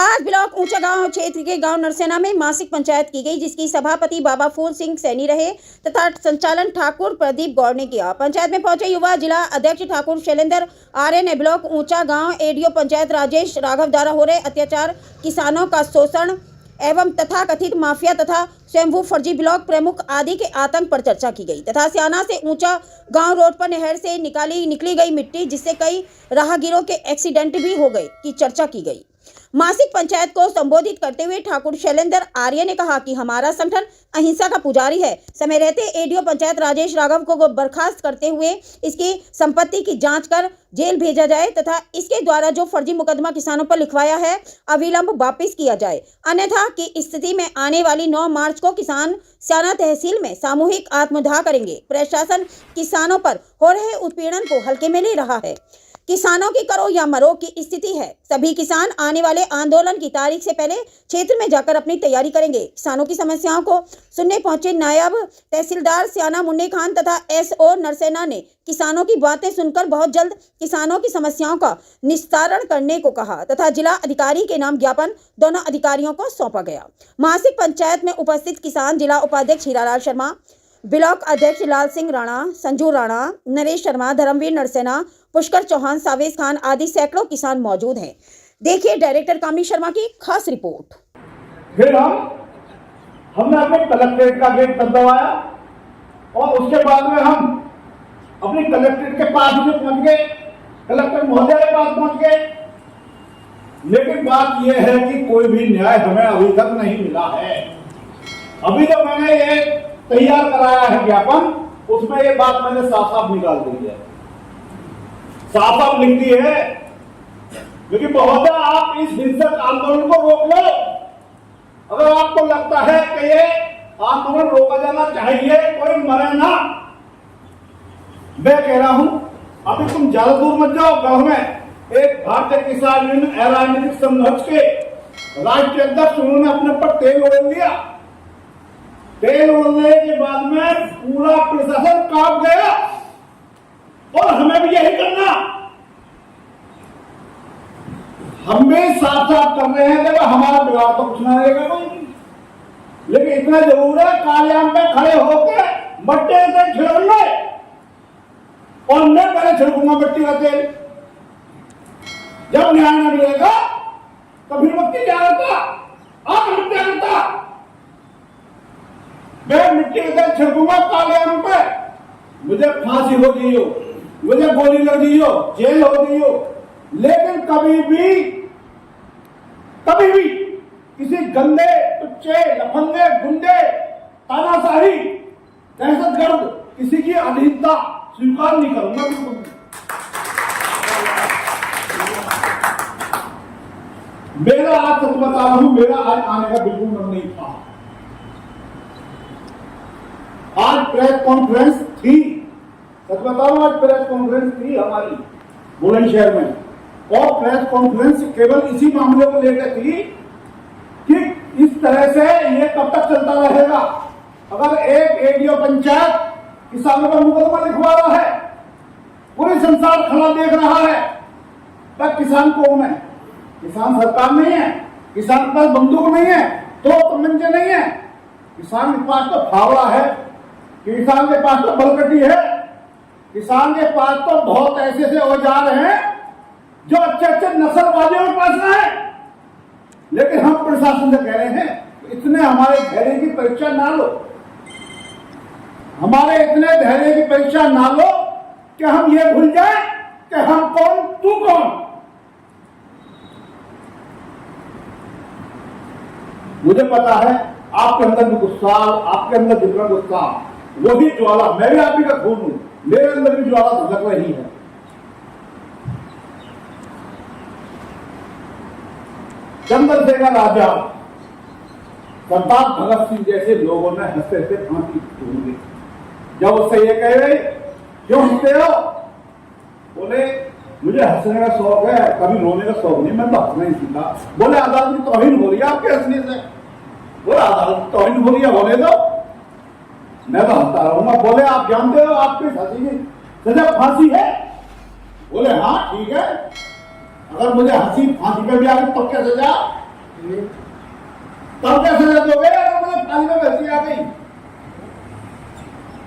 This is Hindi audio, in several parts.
आज ब्लॉक ऊंचा गांव क्षेत्र के गांव नरसेना में मासिक पंचायत की गई, जिसकी सभापति बाबा फूल सिंह सैनी रहे तथा संचालन ठाकुर प्रदीप गौड़ ने किया। पंचायत में पहुंचे युवा जिला अध्यक्ष ठाकुर शैलेंद्र आर्य ने ब्लॉक ऊंचा गांव एडीओ पंचायत राजेश राघव द्वारा हो रहे अत्याचार, किसानों का शोषण एवं तथा कथित माफिया तथा स्वयंभू फर्जी ब्लॉक प्रमुख आदि के आतंक पर चर्चा की गई तथा स्याना से ऊंचा गांव रोड पर नहर से निकली गई मिट्टी, जिससे कई राहगीरों के एक्सीडेंट भी हो गए, की चर्चा की गई। मासिक पंचायत को संबोधित करते हुए ठाकुर शैलेंद्र आर्य ने कहा कि हमारा संगठन अहिंसा का पुजारी है। समय रहते एडीओ पंचायत राजेश राघव को बर्खास्त करते हुए इसकी संपत्ति की जांच कर जेल भेजा जाए तथा इसके द्वारा जो फर्जी मुकदमा किसानों पर लिखवाया है अविलंब वापस किया जाए, अन्यथा की स्थिति में आने वाली 9 मार्च को किसान स्याना तहसील में सामूहिक आत्मदाह करेंगे। प्रशासन किसानों पर हो रहे उत्पीड़न को हल्के में ले रहा है। किसानों की करो या मरो की स्थिति है। सभी किसान आने वाले आंदोलन की तारीख से पहले क्षेत्र में जाकर अपनी तैयारी करेंगे। किसानों की समस्याओं को सुनने पहुंचे नायब तहसीलदार स्याना मुन्नी खान तथा एसओ नरसेना ने किसानों की बातें सुनकर बहुत जल्द किसानों की समस्याओं का निस्तारण करने को कहा तथा जिला अधिकारी के नाम ज्ञापन दोनों अधिकारियों को सौंपा गया। मासिक पंचायत में उपस्थित किसान जिला उपाध्यक्ष हीरालाल शर्मा, ब्लॉक अध्यक्ष लाल सिंह राणा, संजू राणा, नरेश शर्मा, धर्मवीर नरसेना, पुष्कर चौहान, सावेश खान आदि सैकड़ों किसान मौजूद हैं। देखिए डायरेक्टर कामी शर्मा की खास रिपोर्ट। फिर हमने अपने कलेक्ट्रेट का गेट दबवाया और उसके बाद में हम अपने कलेक्ट्रेट के पास में पहुंच गए, कलेक्टर महोदय के पास पहुंच गए। लेकिन बात यह है कि कोई भी न्याय हमें अभी तक नहीं मिला है। अभी तो मैंने ये तैयार कराया है ज्ञापन, उसमें ये बात मैंने साफ साफ निकाल दी है, साफ साफ लिख दी है। लेकिन महोदय आप इस हिंसक आंदोलन को रोक लो। अगर आपको लगता है कि ये आंदोलन रोका जाना चाहिए, कोई मरे ना, मैं कह रहा हूं अभी तुम ज्यादा दूर मत जाओ। गांव में एक भारतीय किसान यूनियन राजनीतिक संघर्ष के राष्ट्रीय अध्यक्ष, उन्होंने अपने पर तेल उड़ेल दिया। तेल उड़ने के बाद में पूरा प्रशासन कांप गया और हमें भी यही करना। हम भी साफ साफ कर रहे हैं कि हमारा बिगाड़ तो कुछ ना रहेगा कोई, लेकिन इतना जरूर है कालियाम पे खड़े होकर मट्टे से छिड़क लो और मैं पहले छिड़कूंगा मिट्टी का तेल। जब न्याय न मिलेगा तो फिर मट्टी क्या करता, आत्महत्या करता। मैं मिट्टी के तेल छिड़कूंगा कालियाम पे, मुझे फांसी हो गई हो, मुझे गोली लग गई हो, जेल हो गई हो, लेकिन कभी भी किसी गंदे, टुच्चे, लफंगे, गुंडे, तानाशाही, दहशतगर्द किसी की अधीनता स्वीकार नहीं करूंगा। बिल्कुल मेरा आज सच बता रहा हूं, मेरा आज आने का बिल्कुल मन नहीं था। आज प्रेस कॉन्फ्रेंस थी, सच बताऊं आज प्रेस कॉन्फ्रेंस थी हमारी बुलंदशहर में, और प्रेस कॉन्फ्रेंस केवल इसी मामले को लेकर थी कि इस तरह से ये कब तक चलता रहेगा। अगर एक एडीओ पंचायत किसानों पर मुकदमा लिखवा रहा है, पूरी संसार खड़ा देख रहा है, तब किसान कौन है? किसान सरकार नहीं है, किसान के पास बंदूक नहीं है, तो तमंचे नहीं है, किसान के पास तो फावड़ा है, किसान के पास तो बलकटी है, किसान के पास तो बहुत ऐसे औजार हैं जो अच्छे नस्लवादियों के पास है। लेकिन हम प्रशासन से कह रहे हैं इतने हमारे धैर्य की परीक्षा ना लो, हमारे इतने धैर्य की परीक्षा ना लो कि हम ये भूल जाए कि हम कौन, तू कौन। मुझे पता है आपके अंदर भी गुस्सा, आपके अंदर जितना गुस्सा, वही ज्वाला, मैं भी आप ही का खून हूं, मेरे अंदर भी ज्वाला धधक रही है। चंद्रशेखर आजाद, सरदार भगत सिंह जैसे लोगों ने हंसते हंसते फांसी ढूंढी। जब उससे ये कह रहे क्यों हंसते हो, बोले मुझे हंसने का शौक है, कभी रोने का शौक नहीं, मैं तो हंसना ही सीखा। बोले अदालत की तौहीन हो रही है आपके हंसने से। बोले अदालत की तौहीन हो रही है, होने दो, मैं तो हंसता रहूंगा। बोले आप जानते हो आपकी हंसी की सजा फांसी है? बोले हाँ ठीक है, अगर मुझे हंसी फांसी पे भी आ गई तो क्या सजा? तब क्या सजा दोगे? मुझे फांसी में बहसी आ गई।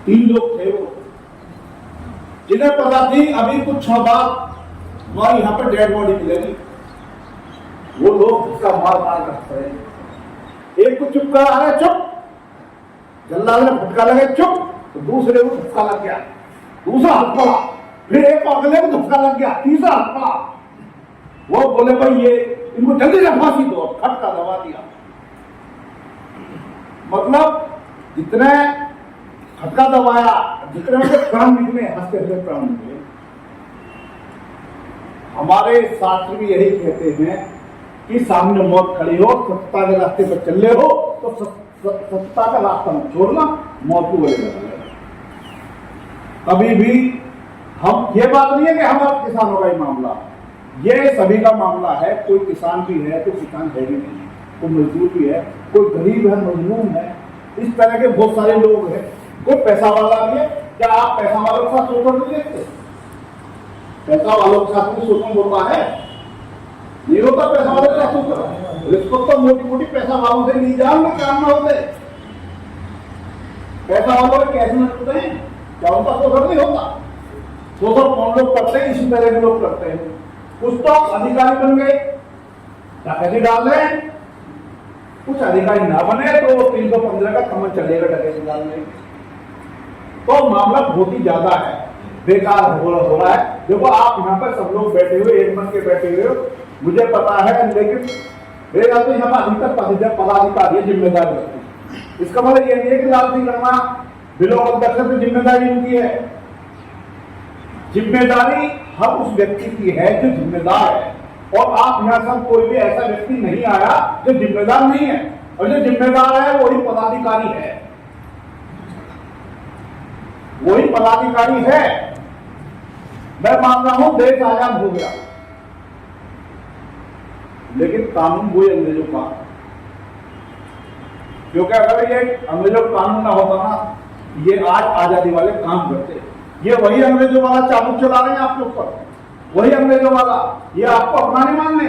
3 लोग थे वो, जिन्हें पता थी अभी कुछ क्षण बाद हमारी यहाँ पे डेड बॉडी मिलेगी। वो लोग उसका मार मार करते हैं। एक को चुप करा, अरे चुप, जल्लाद ने फटका लगे चुप, तो दूसरे को धक्का लग गया, दूसरा हाथ पड़ा, फिर एक अगले को धक्का लग गया, तीसरा हाथ पड़ा। वो बोले भाई ये इनको जल्दी से फांसी दो, खटका दबा दिया। मतलब जितने खटका दबाया, जितने उनके प्राण निकले, हंसते हंसते प्राण निकले। हमारे शास्त्र भी यही कहते हैं कि सामने मौत खड़ी हो, सत्ता के रास्ते पर चल रहे हो तो सत्ता का रास्ता मत छोड़ना, मौत को गले लगा। कभी भी हम, ये बात नहीं है कि हमारे किसानों का ही मामला, ये सभी का मामला है। कोई किसान भी है, कोई किसान है भी नहीं, कोई मजदूर भी है, कोई गरीब है, मजलूम है, इस तरह के बहुत सारे लोग हैं। कोई पैसा वाला भी है। क्या आप पैसा वालों के साथ शोषण नहीं देखते? पैसा वालों के साथ भी शोषण होता है, नहीं होता? पैसा वालों के साथ शोषण, रिश्वत तो मोटी मोटी पैसा वालों से नहीं जाओगे, काम ना होते। पैसा वालों के कैसे नचते हैं? क्या उनका शोषण नहीं होता? शोषण कौन लोग करते हैं? इसी तरह के लोग करते हैं। कुछ तो अधिकारी बन गए, डकैती डाल रहे हैं, कुछ अधिकारी ना बने तो 315 का कमल चलेगा डकैती डालने। तो मामला बहुत ही ज्यादा है, बेकार हो रहा है। देखो आप यहाँ पर सब लोग बैठे हुए, एक मन के बैठे हुए हो, मुझे पता है, लेकिन मेरा तो यहाँ पर अधिकतर पदाधिकारी है, जिम्मेदार व्यक्ति। इसका मतलब ये नहीं है कि राजनीति करना ब्लॉक अध्यक्ष की जिम्मेदारी उनकी है। जिम्मेदारी हर उस व्यक्ति की है जो जिम्मेदार है। और आप यहाँ सब कोई भी ऐसा व्यक्ति नहीं आया जो जिम्मेदार नहीं है, और जो जिम्मेदार है वही पदाधिकारी है, वही पदाधिकारी है। मैं मान रहा हूं देश आजाद हो गया, लेकिन कानून वही अंग्रेजों का। क्योंकि अगर ये अंग्रेजों का कानून ना होता ना, ये आज आजादी वाले काम करते। ये वही अंग्रेजों वाला चाबुक चला रहे हैं आपके ऊपर, वही अंग्रेजों वाला। ये आपको अपना नहीं मानने,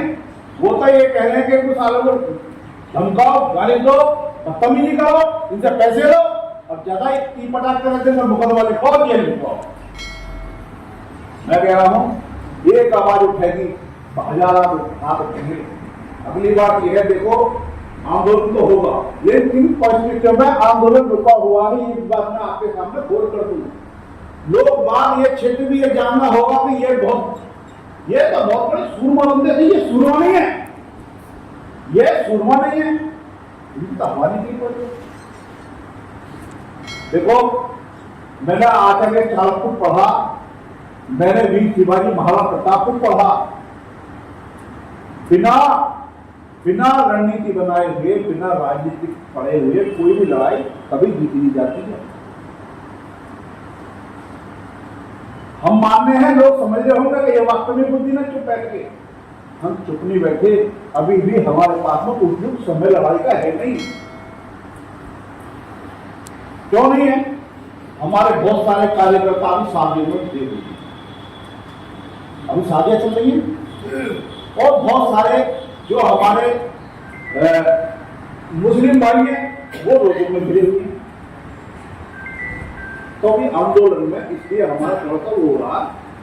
वो तो ये कह रहे हैं कि कुछ सालों को धमकाओ, गाली दो, बदतमीजी करो, इनसे पैसे लो, और ज्यादा ही पटाख करते हैं मुकदमा लिखो, जेल लिखो। मैं कह रहा हूं एक आवाज उठेगी, हजारों हाथ उठेंगे। अगली बात यह है, देखो आंदोलन तो होगा, लेकिन पॉजिटिव में आंदोलन रुका हुआ ही, इस बात में आपके सामने खोल कर दूं। लोग बात ये क्षेत्र भी ये जानना होगा कि ये तो बहुत बड़े सूरमा बंदे थे। ये सूरमा नहीं है, ये सूरमा नहीं है, इनकी तो हमारी नहीं पड़ी। देखो मैंने आचार्य चाणक्य को पढ़ा, मैंने वीर शिवाजी महाराज प्रताप को पढ़ा। बिना रणनीति बनाए हुए, बिना राजनीति पढ़े हुए कोई भी लड़ाई कभी जीती नहीं जाती है। हम मानने हैं, लोग समझ रहे होंगे कि ये वास्तव में बुद्धि नहीं, चुप बैठ के हम चुप नहीं बैठे। अभी भी हमारे पास में उपयुक्त समय लड़ाई का है नहीं। क्यों नहीं है? हमारे बहुत सारे कार्यकर्ता अभी शादियों में दे हुए, अभी शादियां चल रही हैं, और बहुत सारे जो हमारे मुस्लिम भाई हैं वो रोजों में गिरे हुए हैं। तो अभी आंदोलन में इसलिए हमारा थोड़ा सा वो हो रहा,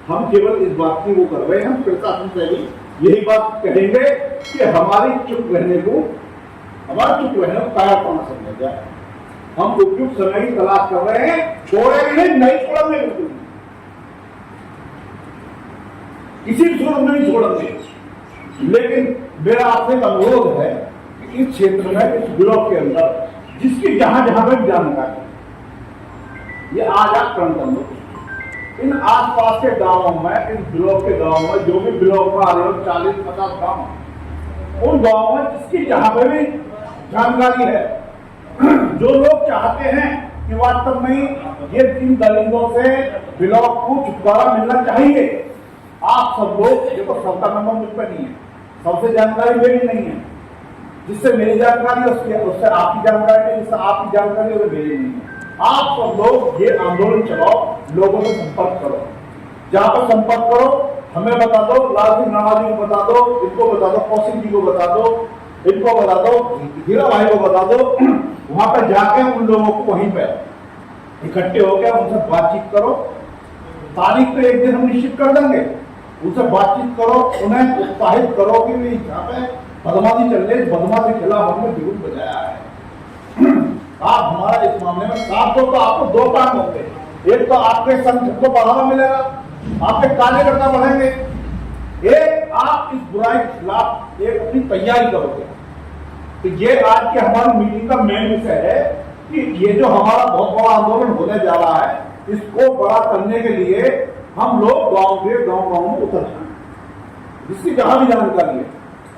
हम केवल इस बात की वो कर रहे हैं, हम प्रशासन से भी यही बात कहेंगे कि हमारी चुप रहने को कायरपना समझा जाए। हम उपयुक्त समय की तलाश कर रहे हैं, छोड़ेंगे नहीं छोड़ेंगे, बिल्कुल किसी भी सूरत में नहीं छोड़ेंगे। लेकिन मेरा आपसे एक अनुरोध है कि इस क्षेत्र में, इस ब्लॉक के अंदर जिसकी जहां जहां पर जानकारी, ये आज आप करण कर लो, इन आसपास के गांवों में, इन ब्लॉक के गांवों में, जो भी ब्लॉक में आ रहे हो 40-50 गांव, उन गांवों में जिसकी जहां पर भी जानकारी है, जो लोग चाहते हैं कि वास्तव में ये 3 दलितों से ब्लॉक को छुटकारा मिलना चाहिए, आप सब लोग, देखो सबका नंबर मुझ पर नहीं है, सबसे जानकारी मेरी नहीं है, जिससे मेरी जानकारी उससे आपकी जानकारी, जिससे आपकी जानकारी उससे मेरी नहीं है। आप सब लोग ये आंदोलन चलाओ, लोगों से संपर्क करो, जहां पर संपर्क करो, हमें बता दो, लाल सिंह नाराजी को बता दो, इनको बता दो, कौशिक जी को बता दो, इनको बता दो, हीरा भाई को बता दो, वहां पर जाके उन लोगों को वहीं पे इकट्ठे होकर उनसे बातचीत करो। तारीख तो एक दिन हम निश्चित कर देंगे, उनसे बातचीत करो, उन्हें उत्साहित करो कि यहाँ पे बदमाशी चल रही है, बदमाशी के खिलाफ हमने विरोध बजाया है। आप हमारा इस मामले में साथ दो तो आपको दो काम होंगे, एक तो आपके संगठन को बढ़ावा मिलेगा, आपके कार्यकर्ता बढ़ेंगे, एक आप इस बुराई के खिलाफ एक अपनी तैयारी करोगे। तो ये आज के हमारी मीटिंग का मेन विषय है कि ये जो हमारा बहुत बड़ा आंदोलन होने जा रहा है, इसको बड़ा करने के लिए हम लोग गांव में उतर जाएंगे। जिसकी जहां भी जानकारी है,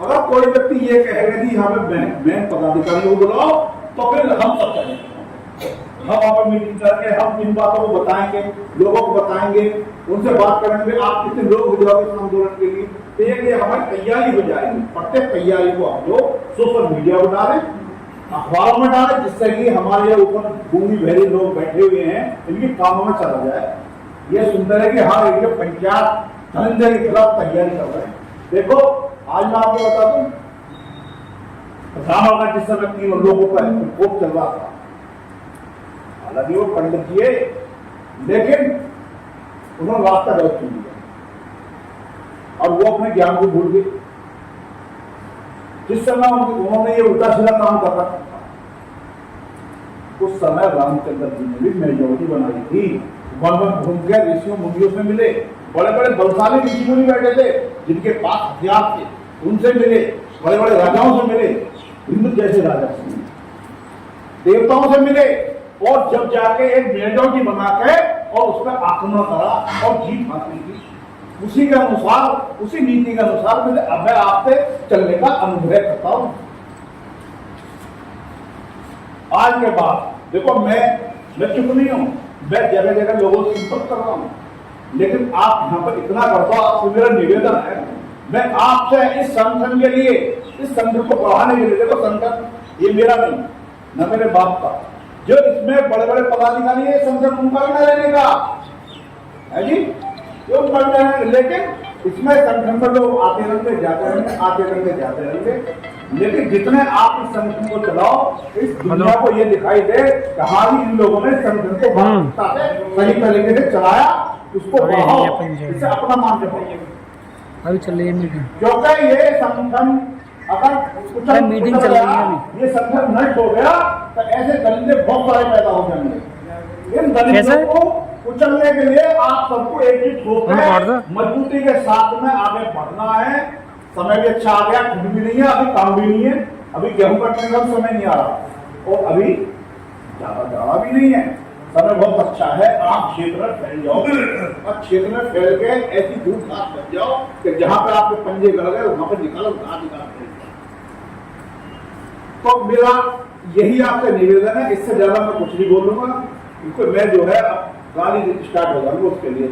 अगर कोई व्यक्ति ये कहेगा कि हमें बैंक पदाधिकारी को बुलाओ, तो फिर हम सब चलेंगे। हम वहां पर मीटिंग करके हम इन बातों को बताएंगे, लोगों को बताएंगे, उनसे बात करेंगे आप कितने लोग हो जाओगे इस आंदोलन के लिए। तो ये हमारी तैयारी हो जाएगी। प्रत्येक तैयारी को हम लोग सोशल मीडिया पर डालें, अखबारों में डालें, जिससे कि हमारे ऊपर गूंगी बहरी लोग बैठे हुए हैं, इनकी कामों में चला जाए। ये सुनते है कि हाँ एक पंचायत धंधे के खिलाफ तैयारी कर रहे हैं। देखो आज मैं आपको बता दूं, प्रधान जिस समय 3 लोगों का विक्षोभ चल रहा था, हालांकि वो पंडित जी है, लेकिन उन्होंने रास्ता गलत चुन लिया और वो अपने ज्ञान को भूल गए। जिस समय उन्होंने ये उल्टा सीधा काम कर रखा था, उस समय रामचंद्र जी ने भी मेजोरिटी बनाई थी। वन घूम के ऋषियों मुनियों से मिले, बड़े बड़े बलशाली ऋषि मुनि बैठे थे जिनके पास हथियार थे, उनसे मिले, बड़े बड़े राजाओं से मिले, हिंदू जैसे राजा से मिले, देवताओं से मिले, और जब जाके एक मेजोरिटी बना के और उस पर आक्रमण करा और जीत हासिल की। उसी के अनुसार, उसी नीति के अनुसार मैं आपसे चलने का अनुग्रह करता हूं। आज के बाद देखो मैं चुप नहीं हूं, मैं जगह जगह लोगों से संपर्क कर रहा हूं, लेकिन आप यहाँ पर इतना कर दो। आपसे मेरा निवेदन है, मैं आपसे इस संगठन के लिए, इस संगठन को बढ़ाने के लिए, देखो संगठन ये मेरा नहीं न मेरे बाप का, जो इसमें बड़े बड़े पदाधिकारी है, संगठन उनका भी न रहने का है जी, ये उनका भी रहने, लेकिन इसमें संगठन में लोग आते रहेंगे जाते रहेंगे, आते रहेंगे जाते रहेंगे। लेकिन जितने आप इस संगठन को चलाओ, इस दुनिया को ये दिखाई दे कहाँ भी इन लोगों ने संगठन को सही तरीके से चलाया, उसको बढ़ाओ, इसे अपना मान के बढ़ाइए। अभी चल रही है मीटिंग, क्योंकि ये संगठन अगर मीटिंग चल रही है, ये संगठन नष्ट हो गया तो ऐसे दलिंदे बहुत सारे पैदा हो जाएंगे। इन दलिंदों को कुचलने के लिए आप सबको एकजुट होकर मजबूती के साथ में आगे बढ़ना है। समय भी अच्छा आ गया, खुद भी नहीं है, अभी काम भी नहीं है, अभी गेहूं कटने का समय नहीं आ रहा और अभी ज्यादा जाड़ा भी नहीं है, समय बहुत अच्छा है। आप क्षेत्र में फैल जाओ और क्षेत्र में फैल के ऐसी धूप घास बन जाओ कि जहां पर आपके पंजे गड़ गए वहां पर निकालो घास निकाल। तो मेरा यही आपसे निवेदन है, इससे ज्यादा मैं कुछ नहीं बोलूंगा, क्योंकि मैं जो है गाली स्टार्ट हो जाऊंगा उसके लिए।